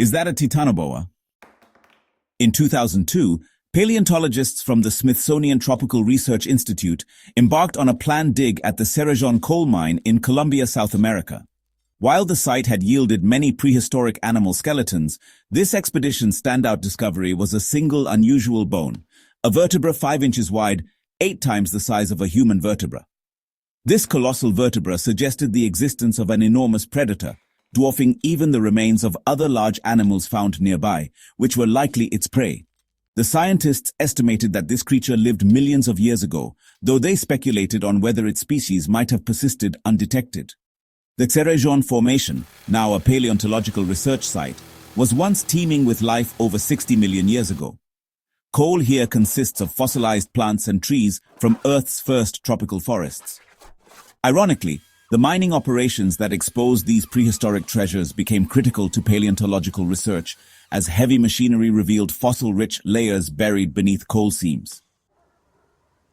Is that a Titanoboa? In 2002, paleontologists from the Smithsonian Tropical Research Institute embarked on a planned dig at the Cerrejón coal mine in Colombia, South America. While the site had yielded many prehistoric animal skeletons, this expedition's standout discovery was a single unusual bone, a vertebra 5 inches wide, 8 times the size of a human vertebra. This colossal vertebra suggested the existence of an enormous predator, dwarfing even the remains of other large animals found nearby, which were likely its prey. The scientists estimated that this creature lived millions of years ago, though they speculated on whether its species might have persisted undetected. The Cerrejón Formation, now a paleontological research site, was once teeming with life over 60 million years ago. Coal here consists of fossilized plants and trees from Earth's first tropical forests. Ironically, the mining operations that exposed these prehistoric treasures became critical to paleontological research as heavy machinery revealed fossil-rich layers buried beneath coal seams.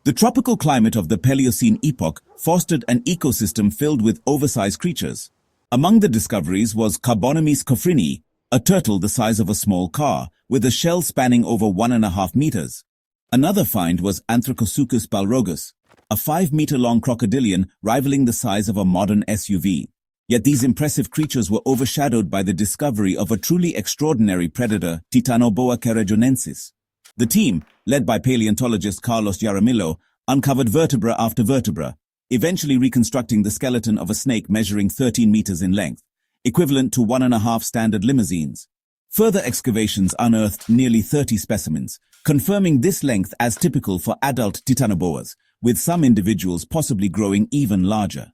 The tropical climate of the Paleocene epoch fostered an ecosystem filled with oversized creatures. Among the discoveries was Carbonomys coffrinii, a turtle the size of a small car, with a shell spanning over 1.5 meters. Another find was Anthracosuchus balrogus, a 5-meter-long crocodilian rivaling the size of a modern SUV. Yet these impressive creatures were overshadowed by the discovery of a truly extraordinary predator, Titanoboa carajonensis. The team, led by paleontologist Carlos Jaramillo, uncovered vertebra after vertebra, eventually reconstructing the skeleton of a snake measuring 13 meters in length, equivalent to 1.5 standard limousines. Further excavations unearthed nearly 30 specimens, confirming this length as typical for adult Titanoboas, with some individuals possibly growing even larger.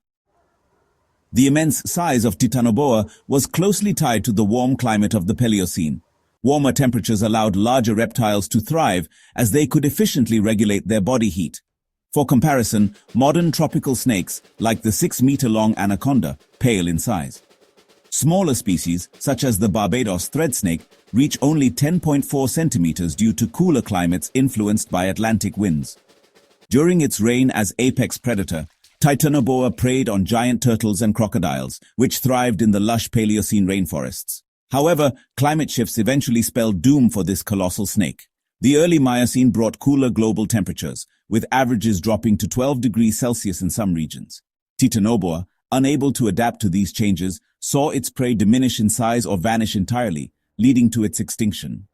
The immense size of Titanoboa was closely tied to the warm climate of the Paleocene. Warmer temperatures allowed larger reptiles to thrive as they could efficiently regulate their body heat. For comparison, modern tropical snakes, like the 6-meter-long anaconda, pale in size. Smaller species, such as the Barbados thread snake, reach only 10.4 centimeters due to cooler climates influenced by Atlantic winds. During its reign as apex predator, Titanoboa preyed on giant turtles and crocodiles, which thrived in the lush Paleocene rainforests. However, climate shifts eventually spelled doom for this colossal snake. The early Miocene brought cooler global temperatures, with averages dropping to 12 degrees Celsius in some regions. Titanoboa, unable to adapt to these changes, saw its prey diminish in size or vanish entirely, leading to its extinction.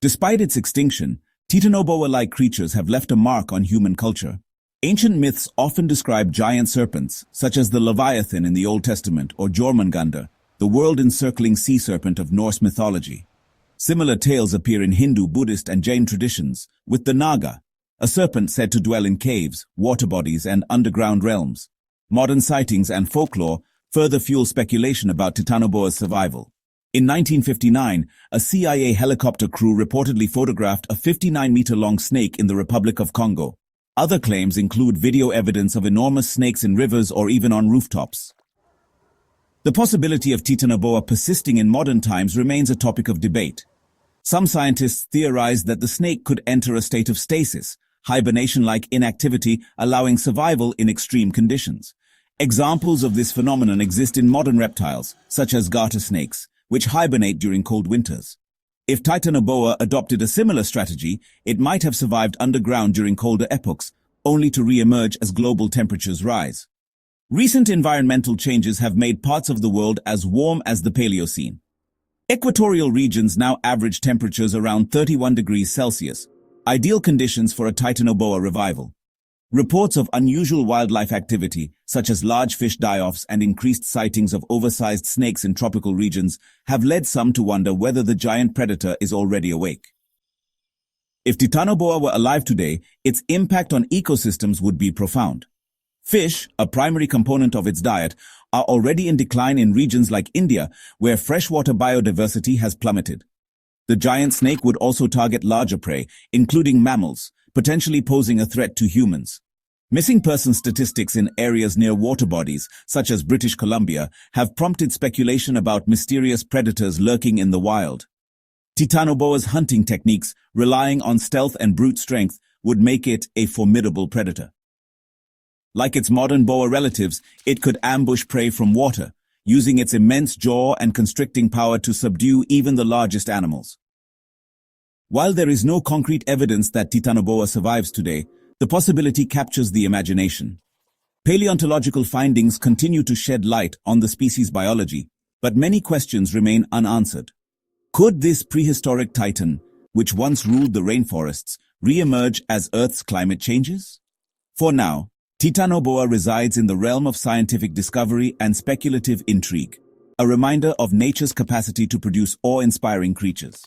Despite its extinction, Titanoboa-like creatures have left a mark on human culture. Ancient myths often describe giant serpents, such as the Leviathan in the Old Testament or Jormungandr, the world-encircling sea serpent of Norse mythology. Similar tales appear in Hindu, Buddhist, and Jain traditions, with the Naga, a serpent said to dwell in caves, water bodies, and underground realms. Modern sightings and folklore further fuel speculation about Titanoboa's survival. In 1959, a CIA helicopter crew reportedly photographed a 59-meter-long snake in the Republic of Congo. Other claims include video evidence of enormous snakes in rivers or even on rooftops. The possibility of Titanoboa persisting in modern times remains a topic of debate. Some scientists theorize that the snake could enter a state of stasis, hibernation-like inactivity, allowing survival in extreme conditions. Examples of this phenomenon exist in modern reptiles, such as garter snakes, which hibernate during cold winters. If Titanoboa adopted a similar strategy, it might have survived underground during colder epochs, only to re-emerge as global temperatures rise. Recent environmental changes have made parts of the world as warm as the Paleocene. Equatorial regions now average temperatures around 31 degrees Celsius, ideal conditions for a Titanoboa revival. Reports of unusual wildlife activity, such as large fish die-offs and increased sightings of oversized snakes in tropical regions, have led some to wonder whether the giant predator is already awake. If Titanoboa were alive today, its impact on ecosystems would be profound. Fish, a primary component of its diet, are already in decline in regions like India, where freshwater biodiversity has plummeted. The giant snake would also target larger prey, including mammals, potentially posing a threat to humans. Missing person statistics in areas near water bodies, such as British Columbia, have prompted speculation about mysterious predators lurking in the wild. Titanoboa's hunting techniques, relying on stealth and brute strength, would make it a formidable predator. Like its modern boa relatives, it could ambush prey from water, using its immense jaw and constricting power to subdue even the largest animals. While there is no concrete evidence that Titanoboa survives today, the possibility captures the imagination. Paleontological findings continue to shed light on the species' biology, but many questions remain unanswered. Could this prehistoric titan, which once ruled the rainforests, re-emerge as Earth's climate changes? For now, Titanoboa resides in the realm of scientific discovery and speculative intrigue, a reminder of nature's capacity to produce awe-inspiring creatures.